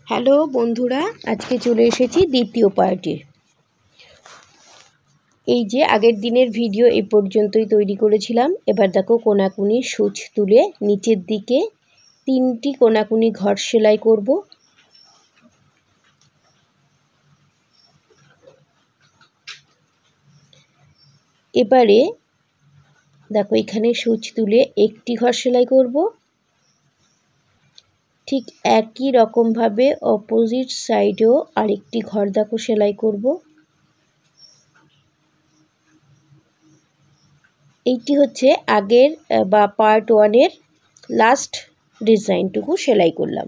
Hello বন্ধুরা, আজকে চলে এসেছি দ্বিতীয় পার্টে। এই যে আগের দিনের ভিডিও এই পর্যন্তই তৈরি করেছিলাম। এবার দেখো কোনাকুনি সূচ তুলে নিচের দিকে 3টি কোনাকুনি ঘর সেলাই করব। এবারে দেখো এখানে সূচ তুলে একটি ঘর সেলাই করব। ঠিক একই রকমভাবে অপোজিট সাইডেও আরেকটি ঘর দেখো সেলাই করব। এইটি হচ্ছে আগের বা পার্ট 1-এর লাস্ট ডিজাইনটুকু সেলাই করলাম।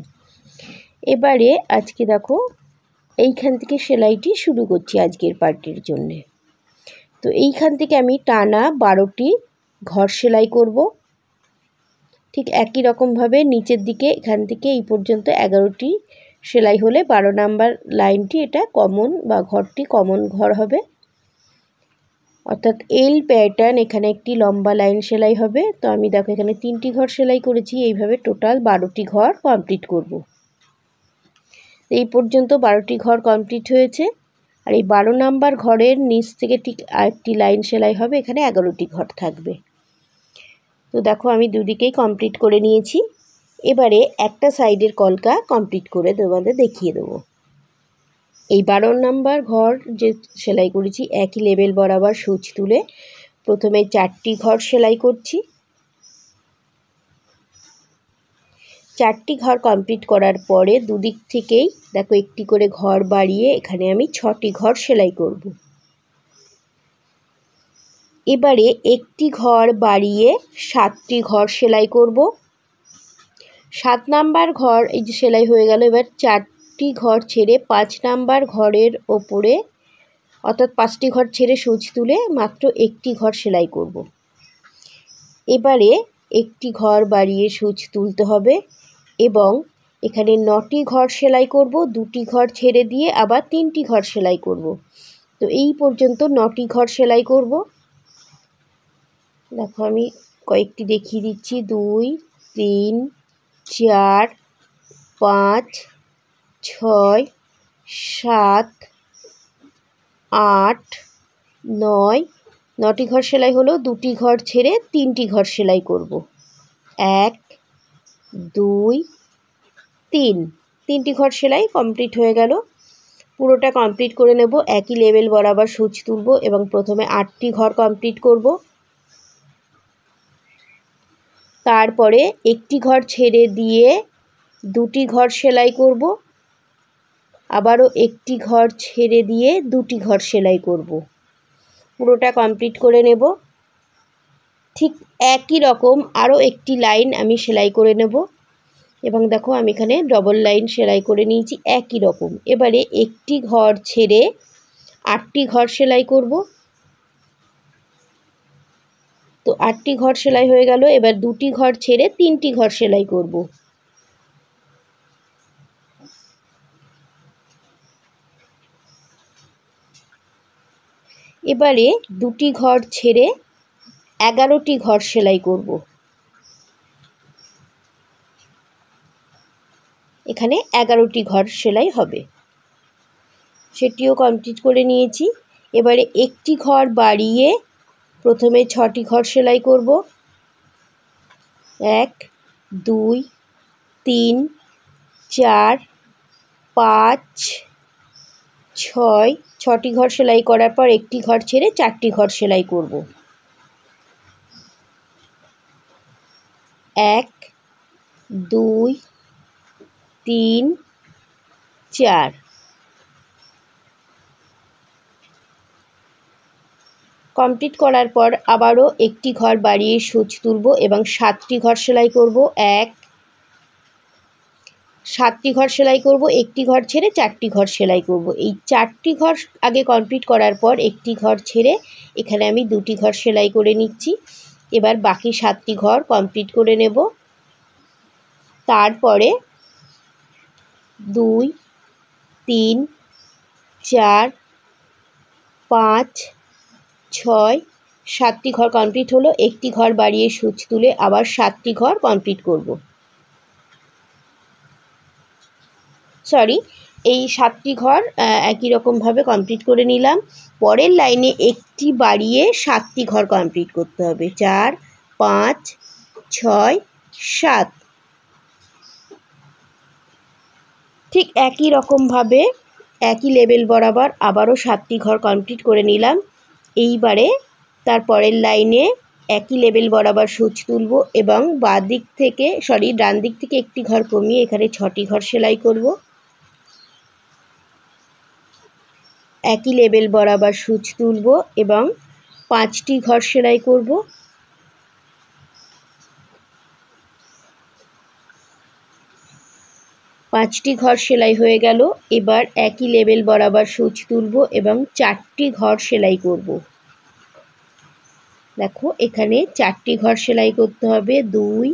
এবারে আজকে দেখো এইখান থেকে সেলাইটি শুরু করছি আজকের পার্টের জন্যে। তো এইখান থেকে আমি টানা 12টি ঘর সেলাই করব। ঠিক একই রকমভাবে নিচের দিকে এখান থেকে এই পর্যন্ত 11টি সেলাই হলে 12 নাম্বার লাইনটি এটা কমন বা ঘরটি কমন ঘর হবে, অর্থাৎ এল প্যাটার্ন। এখানে একটি লম্বা লাইন সেলাই হবে। তো আমি দেখো এখানে 3টি ঘর সেলাই করেছি। এইভাবে টোটাল 12টি ঘর কমপ্লিট করব। এই পর্যন্ত 12টি ঘর কমপ্লিট হয়েছে। আর এই 12 নাম্বার ঘরের নিচ থেকে ঠিক আরেকটি লাইন সেলাই হবে, এখানে 11টি ঘর থাকবে। তো দেখো আমি দুদিকেই কমপ্লিট করে নিয়েছি। এবারে একটা সাইডের কলকা কমপ্লিট করে তোমাদের দেখিয়ে দেবো। এই 12 নাম্বার ঘর যে সেলাই করেছি একই লেভেল বরাবর সূচ তুলে প্রথমে 4টি ঘর সেলাই করছি। 4টি ঘর কমপ্লিট করার পরে দুদিক থেকেই দেখো একটি করে ঘর বাড়িয়ে এখানে আমি 6টি ঘর সেলাই করব। এবারে একটি ঘর বাড়িয়ে 7টি ঘর সেলাই করব। 7 নাম্বার ঘর এই যে সেলাই হয়ে গেল। এবার 4টি ঘর ছেড়ে 5 নাম্বার ঘরের ওপরে, অর্থাৎ 5টি ঘর ছেড়ে সূচ তুলে মাত্র একটি ঘর সেলাই করব। এবারে একটি ঘর বাড়িয়ে সূচ তুলতে হবে এবং এখানে 9টি ঘর সেলাই করব। 2টি ঘর ছেড়ে দিয়ে আবার 3টি ঘর সেলাই করব। তো এই পর্যন্ত 9টি ঘর সেলাই করব। দেখো আমি কয়েকটি দেখিয়ে দিচ্ছি। 2, 3, 4, 5, 6, 7, 8, 9। 9টি ঘর সেলাই হলো। 2টি ঘর ছেড়ে 3টি ঘর সেলাই করব। 1, 2, 3। 3টি ঘর সেলাই কমপ্লিট হয়ে গেল। পুরোটা কমপ্লিট করে নেব। একই লেভেল বরাবর সূচ তুলব এবং প্রথমে 8টি ঘর কমপ্লিট করব। তারপরে একটি ঘর ছেড়ে দিয়ে 2টি ঘর সেলাই করব। আবারও একটি ঘর ছেড়ে দিয়ে 2টি ঘর সেলাই করব। পুরোটা কমপ্লিট করে নেব। ঠিক একই রকম আরও একটি লাইন আমি সেলাই করে নেব এবং দেখো আমি এখানে ডবল লাইন সেলাই করে নিয়েছি একই রকম। এবারে একটি ঘর ছেড়ে 8টি ঘর সেলাই করব। তো 8টি ঘর সেলাই হয়ে গেল। এবার 2টি ঘর ছেড়ে 3টি ঘর সেলাই করব। এবারে 2টি ঘর ছেড়ে 11টি ঘর সেলাই করব। এখানে 11টি ঘর সেলাই হবে, সেটিও কমপ্লিট করে নিয়েছি। এবারে একটি ঘর বাড়িয়ে প্রথমে 6টি ঘর সেলাই করব। 1, 2, 3, 4, 5, 6। 6টি ঘর সেলাই করার পর একটি ঘর ছেড়ে 4টি ঘর সেলাই করব। 1, 2, 3, 4। কমপ্লিট করার পর আবারও একটি ঘর বাড়িয়ে সূচ তুলব এবং 7টি ঘর সেলাই করব। 7টি ঘর সেলাই করব। একটি ঘর ছেড়ে 4টি ঘর সেলাই করব। এই 4টি ঘর আগে কমপ্লিট করার পর একটি ঘর ছেড়ে এখানে আমি 2টি ঘর সেলাই করে নিচ্ছি। এবার বাকি 7টি ঘর কমপ্লিট করে নেব। তারপরে 2, 3, 4, 5, 6, 7টি ঘর কমপ্লিট হলো। একটি ঘর বাড়িয়ে সূচ তুলে আবার 7টি ঘর কমপ্লিট করব। সরি, এই 7টি ঘর একই রকমভাবে কমপ্লিট করে নিলাম। পরের লাইনে একটি বাড়িয়ে 7টি ঘর কমপ্লিট করতে হবে। 4, 5, 6, 7। ঠিক একই রকমভাবে একই লেভেল বরাবর আবারও 7টি ঘর কমপ্লিট করে নিলাম। এইবারে তার পরের লাইনে একই লেভেল বরাবর সূচ তুলব এবং ডান দিক থেকে একটি ঘর কমিয়ে এখানে 6টি ঘর সেলাই করব। একই লেভেল বরাবর সূচ তুলব এবং 5টি ঘর সেলাই করব। পাঁচটি ঘর সেলাই হয়ে গেল। এবার একই লেভেল বরাবর সূচ তুলব এবং 4টি ঘর সেলাই করব। দেখো এখানে 4টি ঘর সেলাই করতে হবে, 2,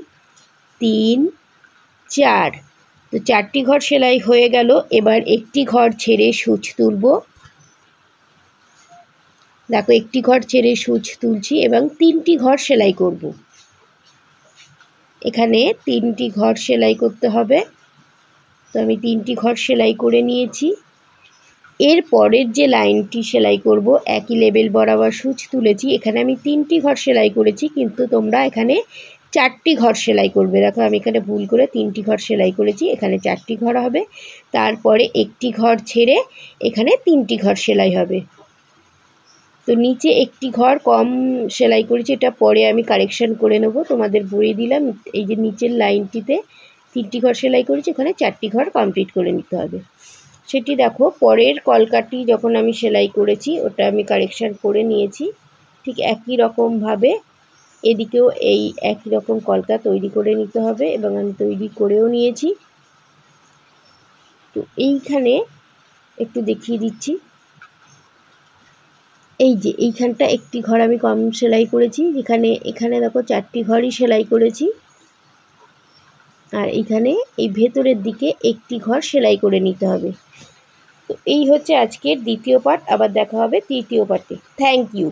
3, 4। তো 4টি ঘর সেলাই হয়ে গেল। এবার একটি ঘর ছেড়ে সূচ তুলব। দেখো একটি ঘর ছেড়ে সূচ তুলছি এবং 3টি ঘর সেলাই করব। এখানে 3টি ঘর সেলাই করতে হবে। তো আমি 3টি ঘর সেলাই করে নিয়েছি। এর পরের যে লাইনটি সেলাই করব একই লেভেল বরাবর সূচ তুলেছি, এখানে আমি 3টি ঘর সেলাই করেছি, কিন্তু তোমরা এখানে 4টি ঘর সেলাই করবে। দেখো আমি এখানে ভুল করে 3টি ঘর সেলাই করেছি, এখানে 4টি ঘর হবে। তারপরে একটি ঘর ছেড়ে এখানে 3টি ঘর সেলাই হবে। তো নিচে একটি ঘর কম সেলাই করেছি, এটা পরে আমি কারেকশন করে নেব, তোমাদের বলে দিলাম। এই যে নিচের লাইনটিতে 3টি ঘর সেলাই করেছি, ওখানে 4টি ঘর কমপ্লিট করে নিতে হবে। সেটি দেখো পরের কলকাটি যখন আমি সেলাই করেছি ওটা আমি কারেকশান করে নিয়েছি। ঠিক একই রকমভাবে এদিকেও এই একই রকম কলকা তৈরি করে নিতে হবে এবং আমি তৈরি করেও নিয়েছি। তো এইখানে একটু দেখিয়ে দিচ্ছি, এই যে এইখানটা একটি ঘর আমি কম সেলাই করেছি, এখানে দেখো 4টি ঘরই সেলাই করেছি, আর এখানে এই ভেতরের দিকে একটি ঘর সেলাই করে নিতে হবে। তো এই হচ্ছে আজকের দ্বিতীয় পার্ট। আবার দেখা হবে তৃতীয় পার্টে। Thank you.